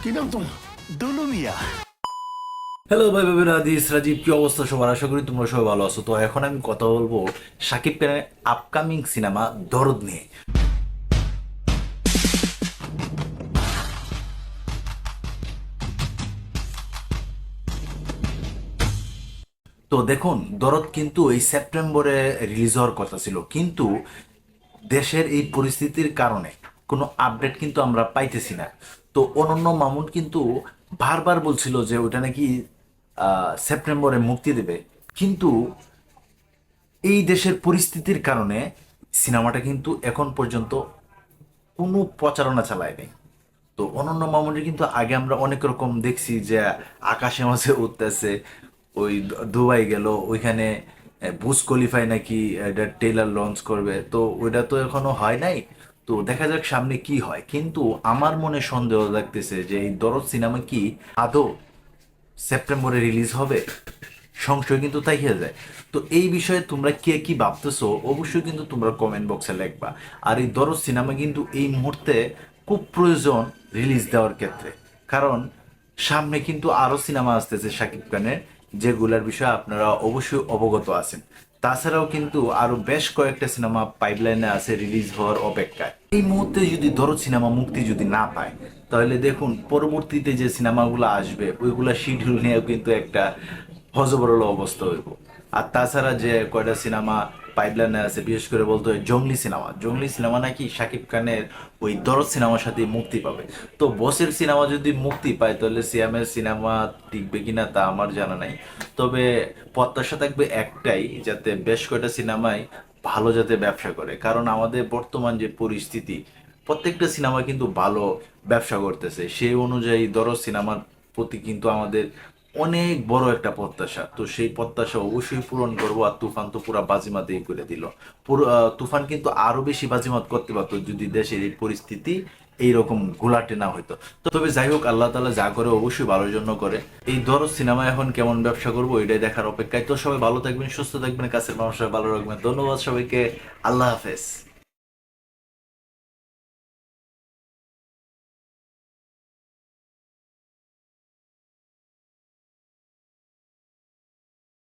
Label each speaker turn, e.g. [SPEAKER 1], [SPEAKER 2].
[SPEAKER 1] কি নাম তোমার? দুলু মিয়া।
[SPEAKER 2] হ্যালো ভাই ভাই রাদিস রাজীব, কি অবস্থা সবার? আশা করি তোমরা সবাই ভালো আছো। তো এখন আমি কথা বলবো শাকিব খানের আপকামিং সিনেমা দরদ নিয়ে। তো দেখুন, দরদ কিন্তু এই সেপ্টেম্বরে রিলিজ হওয়ার কথা ছিল, কিন্তু দেশের এই পরিস্থিতির কারণে কোনো আপডেট কিন্তু আমরা পাইতেছি না। তো অনন্য মামুন কিন্তু বারবার বলছিল যে ওটা নাকি সেপ্টেম্বরে মুক্তি দেবে, কিন্তু এই দেশের পরিস্থিতির কারণে সিনেমাটা কিন্তু এখন পর্যন্ত কোনো প্রচারণা চালায়নি। তো অনন্য মামুনের কিন্তু আগে আমরা অনেক রকম দেখছি যে আকাশে মাঝে উঠতেছে, ওই দুবাই গেল, ওইখানে বুজ খলিফায় নাকি এটা ট্রেলার লঞ্চ করবে, তো ওইটা তো এখনো হয় নাই। তো দেখা যাক সামনে কি হয়, কিন্তু আমার মনে সন্দেহ লাগতেছে যে এই দরদ সিনেমা কি আদৌ সেপ্টেম্বরে রিলিজ হবে। সংশয় কিন্তু তাই হয়ে যায়। তো এই বিষয়ে তোমরা কে কি ভাবতেছো অবশ্যই কিন্তু তোমরা কমেন্ট বক্সে লিখবা। আর এই দরদ সিনেমা কিন্তু এই মুহূর্তে খুব প্রয়োজন রিলিজ দেওয়ার ক্ষেত্রে, কারণ সামনে কিন্তু আরো সিনেমা আসতেছে শাকিব খানের, যেগুলোর বিষয়ে আপনারা অবশ্যই অবগত আছেন। তাছাড়াও কিন্তু আরো বেশ কয়েকটা সিনেমা পাইপলাইনে আছে রিলিজ হওয়ার অপেক্ষায়। এই মুহূর্তে যদি দরদ সিনেমা মুক্তি যদি না পায়, তাহলে দেখুন পরবর্তীতে যে সিনেমাগুলো আসবে ওইগুলা শিডিউল নিয়েও কিন্তু একটা হজবরল অবস্থা হইব। আর তাছাড়া যে কয়টা সিনেমা পাইপলাইনে আছে, বিশেষ করে বলতে হয় জঙ্গলি সিনেমা নাকি শাকিব খানের ওই দরদ সিনেমার সাথে মুক্তি পাবে। তো বসের সিনেমা যদি মুক্তি পায় তাহলে সিয়ামের সিনেমা টিকবে কিনা তা আমার জানা নাই। তবে প্রত্যাশা থাকবে একটাই, যাতে বেশ কয়টা সিনেমাই ভালো যাতে ব্যবসা করে, কারণ আমাদের বর্তমান যে পরিস্থিতি, প্রত্যেকটা সিনেমা কিন্তু ভালো ব্যবসা করতেছে। সেই অনুযায়ী দরদ সিনেমার প্রতি কিন্তু আমাদের অনেক বড় একটা প্রত্যাশা। তো সেই প্রত্যাশা অবশ্যই পূরণ করবো। আর তুফান তো পুরো বাজিমাতেই করে দিল। পুরো তুফান কিন্তু আরো বেশি বাজিমাত করতে পারতো যদি দেশের এই পরিস্থিতি এইরকম ঘোলাটে না হইতো। তো তবে যাই হোক, আল্লাহ তাআলা যা করে অবশ্যই ভালোর জন্য করে। এই ধরো সিনেমা এখন কেমন ব্যবসা করবো এটাই দেখার অপেক্ষায়। তো সবাই ভালো থাকবেন, সুস্থ থাকবেন, কাছের মানুষ সবাই ভালো রাখবেন। ধন্যবাদ সবাইকে। আল্লাহ হাফেজ।